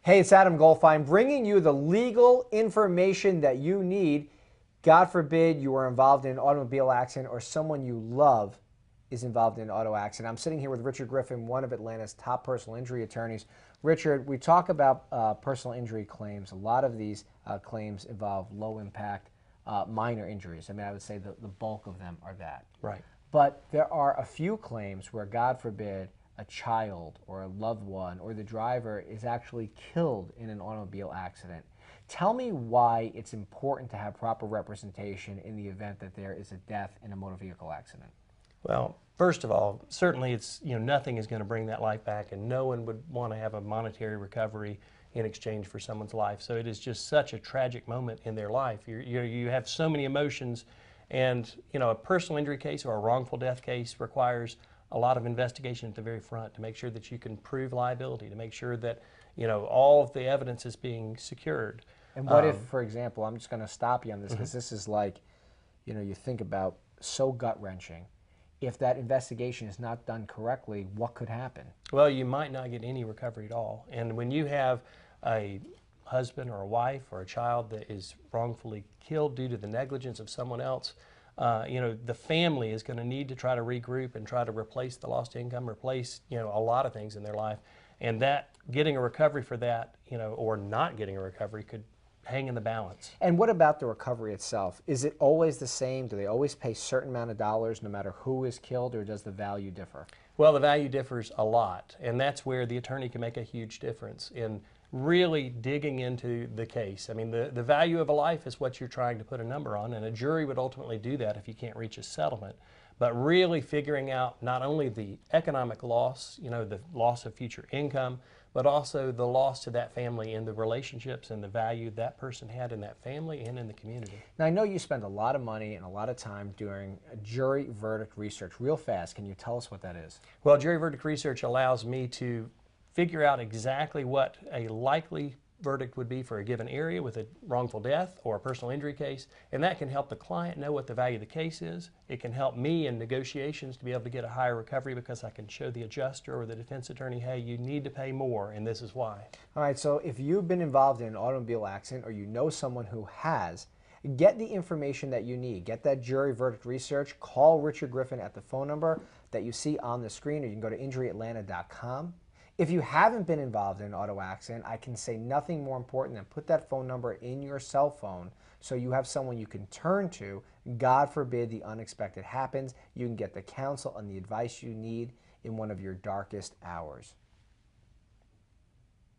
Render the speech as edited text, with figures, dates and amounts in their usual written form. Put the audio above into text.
Hey, it's Adam Goldfein bringing you the legal information that you need. God forbid you are involved in an automobile accident or someone you love is involved in an auto accident. I'm sitting here with Richard Griffin, one of Atlanta's top personal injury attorneys. Richard, we talk about personal injury claims. A lot of these claims involve low impact, minor injuries. I mean, I would say the bulk of them are that. Right. But there are a few claims where, God forbid, a child or a loved one or the driver is actually killed in an automobile accident. Tell me why it's important to have proper representation in the event that there is a death in a motor vehicle accident. Well, first of all, certainly it's, nothing is going to bring that life back, and no one would want to have a monetary recovery in exchange for someone's life. So it is just such a tragic moment in their life. You have so many emotions, and a personal injury case or a wrongful death case requires a lot of investigation at the very front to make sure that you can prove liability, to make sure that all of the evidence is being secured. And what if, for example, I'm just going to stop you on this because this is like, you think about so gut-wrenching. If that investigation is not done correctly, what could happen? Well, you might not get any recovery at all. And when you have a husband or a wife or a child that is wrongfully killed due to the negligence of someone else, the family is going to need to try to regroup and try to replace the lost income, replace, a lot of things in their life. And that getting a recovery for that, or not getting a recovery could hang in the balance. And what about the recovery itself? Is it always the same? Do they always pay a certain amount of dollars no matter who is killed, or does the value differ? Well, the value differs a lot, and that's where the attorney can make a huge difference in really digging into the case. I mean, the value of a life is what you're trying to put a number on, and a jury would ultimately do that if you can't reach a settlement. But really figuring out not only the economic loss, the loss of future income, but also the loss to that family and the relationships and the value that person had in that family and in the community. Now, I know you spend a lot of money and a lot of time doing jury verdict research. Real fast, can you tell us what that is? Well, jury verdict research allows me to figure out exactly what a likely verdict would be for a given area with a wrongful death or a personal injury case, and that can help the client know what the value of the case is. It can help me in negotiations to be able to get a higher recovery because I can show the adjuster or the defense attorney, hey, you need to pay more, and this is why. All right, so if you've been involved in an automobile accident or you know someone who has, get the information that you need. Get that jury verdict research. Call Richard Griffin at the phone number that you see on the screen, or you can go to injuryatlanta.com. If you haven't been involved in an auto accident, I can say nothing more important than put that phone number in your cell phone so you have someone you can turn to. God forbid the unexpected happens. You can get the counsel and the advice you need in one of your darkest hours.